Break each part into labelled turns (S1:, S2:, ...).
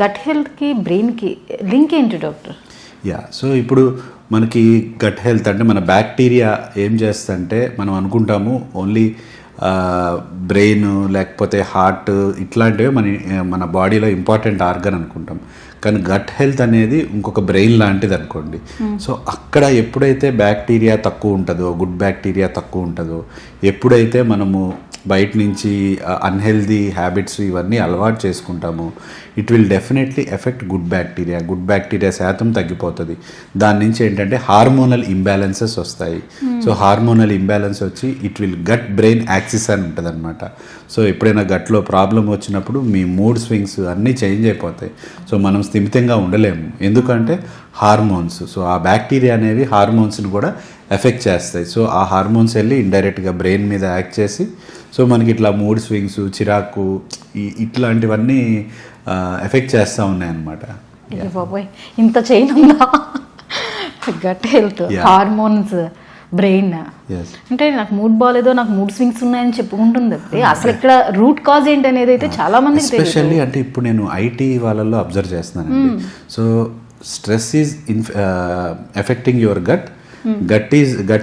S1: Gut హెల్త్కి బ్రెయిన్కి link ఏంటి డాక్టర్?
S2: సో ఇప్పుడు మనకి గట్ హెల్త్ అంటే మన బ్యాక్టీరియా ఏం చేస్తుందంటే మనం అనుకుంటాము ఓన్లీ బ్రెయిన్ లేకపోతే హార్ట్ ఇట్లాంటివే మన బాడీలో ఇంపార్టెంట్ ఆర్గన్ అనుకుంటాం. కానీ గట్ హెల్త్ అనేది ఇంకొక బ్రెయిన్ లాంటిది అనుకోండి. సో అక్కడ ఎప్పుడైతే బ్యాక్టీరియా తక్కువ ఉంటుందో, గుడ్ బ్యాక్టీరియా తక్కువ ఉంటుందో, ఎప్పుడైతే మనము బయట నుంచి అన్హెల్దీ హ్యాబిట్స్ ఇవన్నీ అలవాటు చేసుకుంటామో it will definitely effect good bacteria శాతం తగ్గిపోతుంది. దాని నుంచి ఏంటంటే హార్మోనల్ ఇంబ్యాలెన్సెస్ వస్తాయి. సో హార్మోనల్ ఇంబ్యాలెన్స్ వచ్చి it will gut brain axis అని ఉంటుంది అనమాట. సో ఎప్పుడైనా గట్లో ప్రాబ్లం వచ్చినప్పుడు మీ మూడ్ స్వింగ్స్ అన్నీ చేంజ్ అయిపోతాయి. సో మనం స్థిమితంగా ఉండలేము, ఎందుకంటే హార్మోన్స్. సో ఆ బ్యాక్టీరియా అనేవి హార్మోన్స్ని కూడా ఎఫెక్ట్ చేస్తాయి. సో ఆ హార్మోన్స్ వెళ్ళి ఇండైరెక్ట్గా బ్రెయిన్ మీద యాక్ట్ చేసి సో మనకి ఇట్లా మూడ్ స్వింగ్స్, చిరాకు ఇట్లాంటివన్నీ ఎఫెక్ట్ చేస్తూ ఉన్నాయన్నమాట.
S1: బాబోయ్, ఇంత చైన్ ఉందా? Gut health, hormones, brain. అంటే నాకు మూడ్ బాగాలేదో, నాకు మూడ్ స్వింగ్స్ ఉన్నాయని చెప్పుకుంటుంది. అసలు ఇక్కడ రూట్ కాజ్ ఏంటి అనేది అయితే చాలా మందికి తెలియదు.
S2: ఎస్పెషల్లీ అంటే ఇప్పుడు నేను ఐటీ వాళ్ళల్లో అబ్జర్వ్ చేస్తున్నానండి. So stress is effecting your gut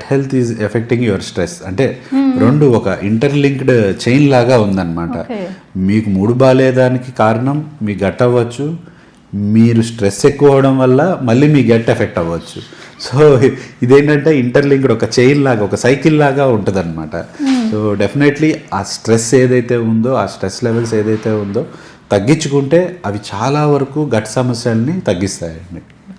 S2: health is effecting your stress. అంటే రెండు ఒక ఇంటర్లింక్డ్ చైన్ లాగా ఉందన్నమాట. మీకు మూడు బాగాలేదానికి కారణం మీ గట్ అవ్వచ్చు, మీరు స్ట్రెస్ ఎక్కువ అవడం వల్ల మళ్ళీ మీ గట్ ఎఫెక్ట్ అవ్వచ్చు. సో ఇదేంటంటే ఇంటర్లింక్డ్ ఒక చైన్ లాగా, ఒక సైకిల్ లాగా ఉంటుంది అనమాట. సో డెఫినెట్లీ ఆ స్ట్రెస్ ఏదైతే ఉందో, ఆ స్ట్రెస్ లెవెల్స్ ఏదైతే ఉందో తగ్గించుకుంటే అవి చాలా వరకు గట్ సమస్యల్ని తగ్గిస్తాయండి.